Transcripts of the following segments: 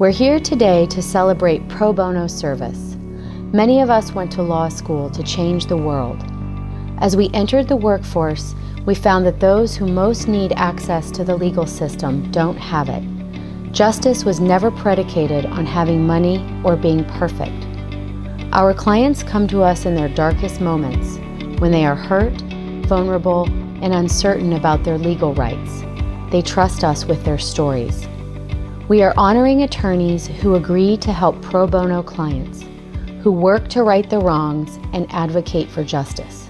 We're here today to celebrate pro bono service. Many of us went to law school to change the world. As we entered the workforce, we found that those who most need access to the legal system don't have it. Justice was never predicated on having money or being perfect. Our clients come to us in their darkest moments, when they are hurt, vulnerable, and uncertain about their legal rights. They trust us with their stories. We are honoring attorneys who agree to help pro bono clients, who work to right the wrongs and advocate for justice.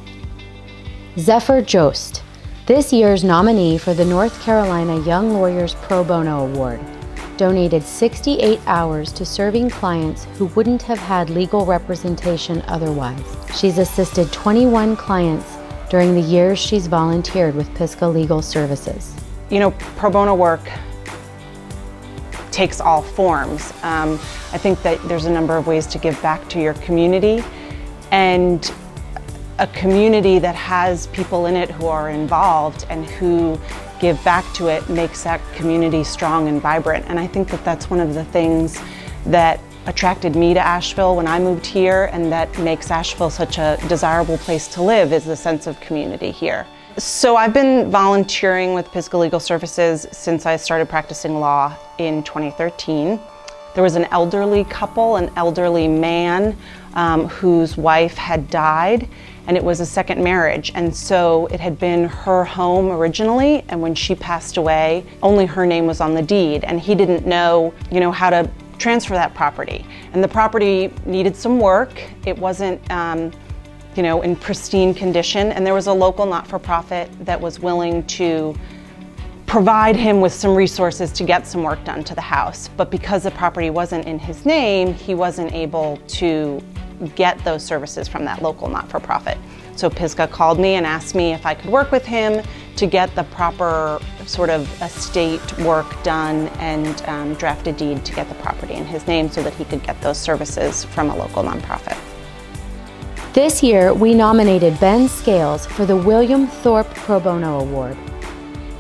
Zephyr Jost, this year's nominee for the North Carolina Young Lawyers Pro Bono Award, donated 68 hours to serving clients who wouldn't have had legal representation otherwise. She's assisted 21 clients during the years she's volunteered with Pisgah Legal Services. You know, pro bono work takes all forms. I think that there's a number of ways to give back to your community, and a community that has people in it who are involved and who give back to it makes that community strong and vibrant. And I think that that's one of the things that attracted me to Asheville when I moved here, and that makes Asheville such a desirable place to live, is the sense of community here. So I've been volunteering with Pisgah Legal Services since I started practicing law in 2013. There was an elderly couple, an elderly man whose wife had died, and it was a second marriage. And so it had been her home originally, and when she passed away, only her name was on the deed, and he didn't know, how to transfer that property. And the property needed some work. It wasn't, in pristine condition, and there was a local not-for-profit that was willing to provide him with some resources to get some work done to the house. But because the property wasn't in his name, he wasn't able to get those services from that local not-for-profit. So Pisgah called me and asked me if I could work with him to get the proper sort of estate work done and draft a deed to get the property in his name so that he could get those services from a local nonprofit. This year, we nominated Ben Scales for the William Thorpe Pro Bono Award.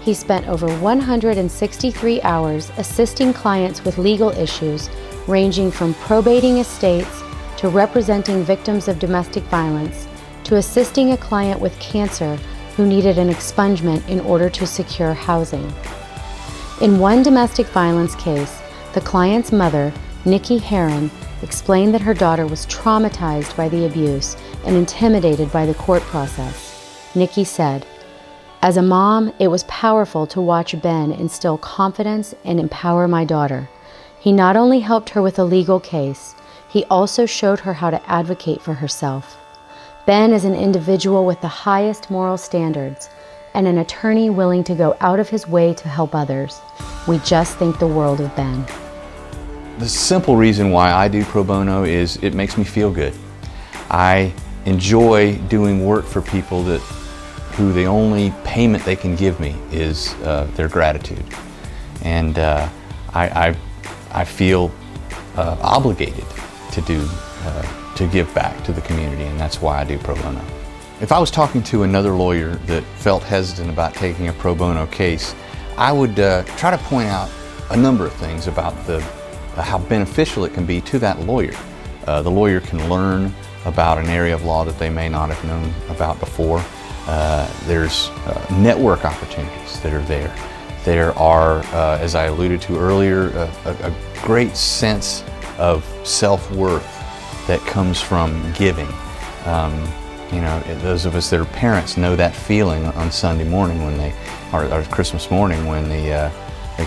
He spent over 163 hours assisting clients with legal issues ranging from probating estates to representing victims of domestic violence to assisting a client with cancer who needed an expungement in order to secure housing. In one domestic violence case, the client's mother, Nikki Herron, explained that her daughter was traumatized by the abuse and intimidated by the court process. Nikki said, "As a mom, it was powerful to watch Ben instill confidence and empower my daughter. He not only helped her with a legal case, he also showed her how to advocate for herself. Ben is an individual with the highest moral standards and an attorney willing to go out of his way to help others. We just think the world of Ben." The simple reason why I do pro bono is it makes me feel good. I enjoy doing work for people who the only payment they can give me is their gratitude. And I feel obligated to give back to the community, and that's why I do pro bono. If I was talking to another lawyer that felt hesitant about taking a pro bono case, I would try to point out a number of things about how beneficial it can be to that lawyer. The lawyer can learn about an area of law that they may not have known about before. There's network opportunities that are there. There are, as I alluded to earlier, a great sense of self-worth that comes from giving. Those of us that are parents know that feeling on Sunday morning or Christmas morning when they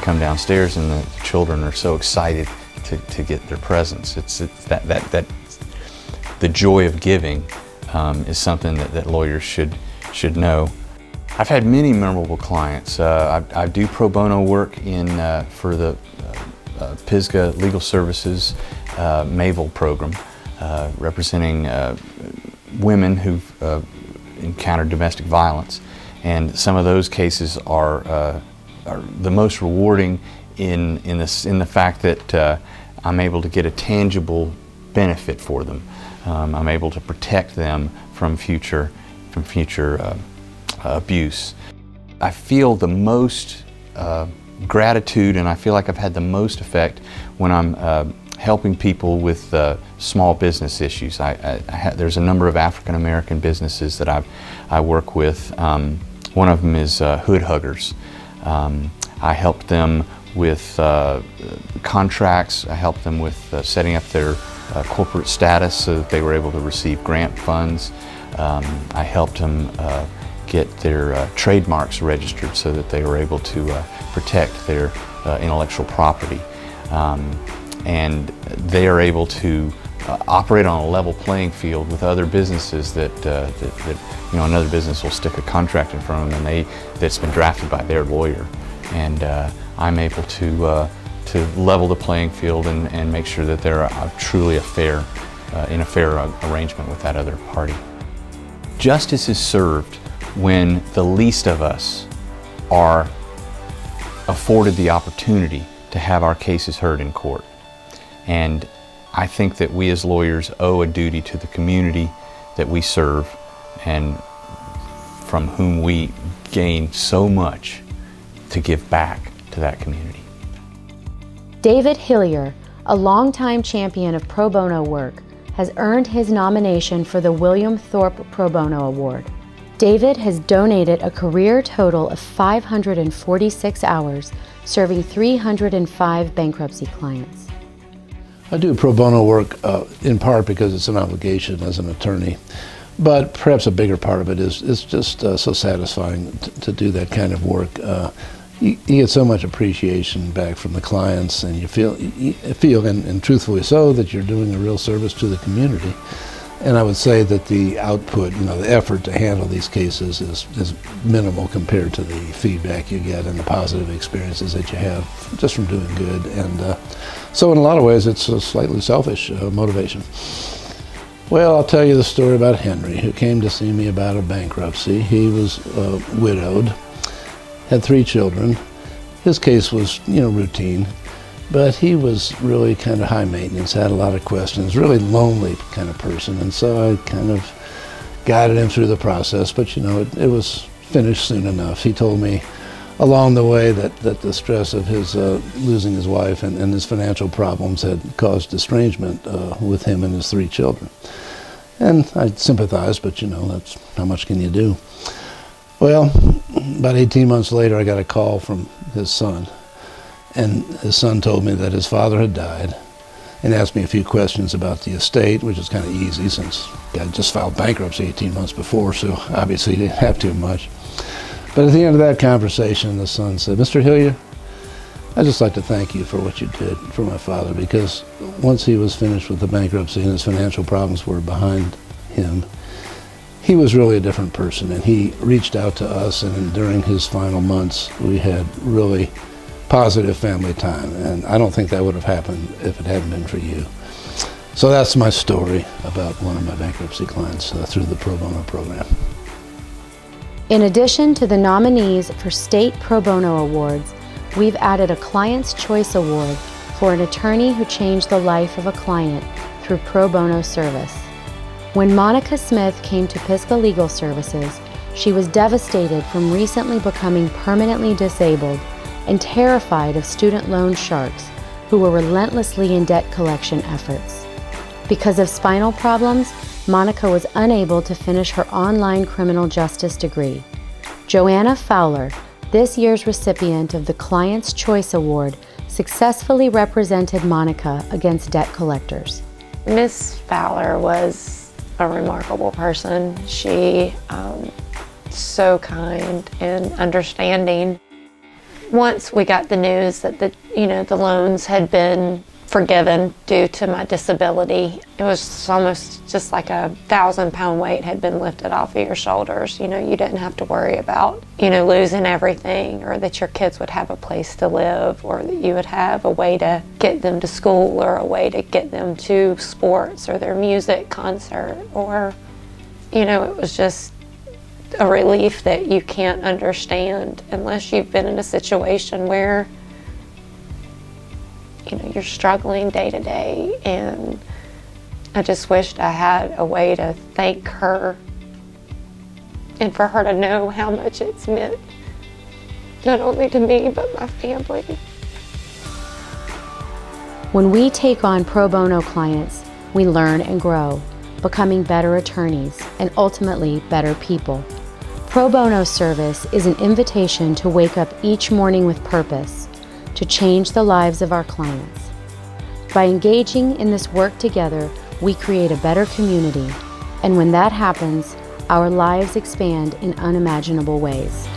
come downstairs and the children are so excited to get their presents. It's that the joy of giving is something that lawyers should know. I've had many memorable clients. I do pro bono work for the Pisgah Legal Services MAVL program, representing women who've encountered domestic violence, and some of those cases are the most rewarding in the fact that I'm able to get a tangible benefit for them. I'm able to protect them from future abuse. I feel the most gratitude, and I feel like I've had the most effect when I'm helping people with small business issues. There's a number of African American businesses that I work with. One of them is Hood Huggers. I helped them with contracts. I helped them with setting up their corporate status so that they were able to receive grant funds. I helped them get their trademarks registered so that they were able to protect their intellectual property. And they are able to operate on a level playing field with other businesses that another business will stick a contract in front of them that's been drafted by their lawyer. And I'm able to level the playing field and make sure that they're truly in a fair arrangement with that other party. Justice is served when the least of us are afforded the opportunity to have our cases heard in court. And I think that we as lawyers owe a duty to the community that we serve and from whom we gain so much to give back to that community. David Hillier, a longtime champion of pro bono work, has earned his nomination for the William Thorpe Pro Bono Award. David has donated a career total of 546 hours, serving 305 bankruptcy clients. I do pro bono work in part because it's an obligation as an attorney, but perhaps a bigger part of it is just so satisfying to do that kind of work. You get so much appreciation back from the clients, and you feel, and truthfully so, that you're doing a real service to the community. And I would say that the output, the effort to handle these cases is minimal compared to the feedback you get and the positive experiences that you have just from doing good. And so in a lot of ways, it's a slightly selfish motivation. Well, I'll tell you the story about Henry, who came to see me about a bankruptcy. He was widowed, had 3 children. His case was, routine. But he was really kind of high maintenance, had a lot of questions, really lonely kind of person. And so I kind of guided him through the process, but it was finished soon enough. He told me along the way that the stress of his losing his wife and his financial problems had caused estrangement with him and his 3 children. And I sympathized, but that's how much can you do? Well, about 18 months later, I got a call from his son. And his son told me that his father had died and asked me a few questions about the estate, which is kind of easy since I just filed bankruptcy 18 months before, so obviously he didn't have too much. But at the end of that conversation, the son said, "Mr. Hillier, I'd just like to thank you for what you did for my father, because once he was finished with the bankruptcy and his financial problems were behind him, he was really a different person, and he reached out to us, and during his final months, we had really positive family time, and I don't think that would have happened if it hadn't been for you." So that's my story about one of my bankruptcy clients through the pro bono program. In addition to the nominees for state pro bono awards, we've added a Client's Choice Award for an attorney who changed the life of a client through pro bono service. When Monica Smith came to Pisgah Legal Services, she was devastated from recently becoming permanently disabled and terrified of student loan sharks who were relentlessly in debt collection efforts. Because of spinal problems, Monica was unable to finish her online criminal justice degree. Joanna Fowler, this year's recipient of the Client's Choice Award, successfully represented Monica against debt collectors. Miss Fowler was a remarkable person. She so kind and understanding. Once we got the news that the loans had been forgiven due to my disability, it was almost just like a 1,000-pound weight had been lifted off of your shoulders. You didn't have to worry about, losing everything, or that your kids would have a place to live, or that you would have a way to get them to school, or a way to get them to sports or their music concert, or, it was just a relief that you can't understand unless you've been in a situation where you're struggling day to day. And I just wished I had a way to thank her and for her to know how much it's meant, not only to me but my family. When we take on pro bono clients, we learn and grow, becoming better attorneys and ultimately better people. Pro bono service is an invitation to wake up each morning with purpose, to change the lives of our clients. By engaging in this work together, we create a better community, and when that happens, our lives expand in unimaginable ways.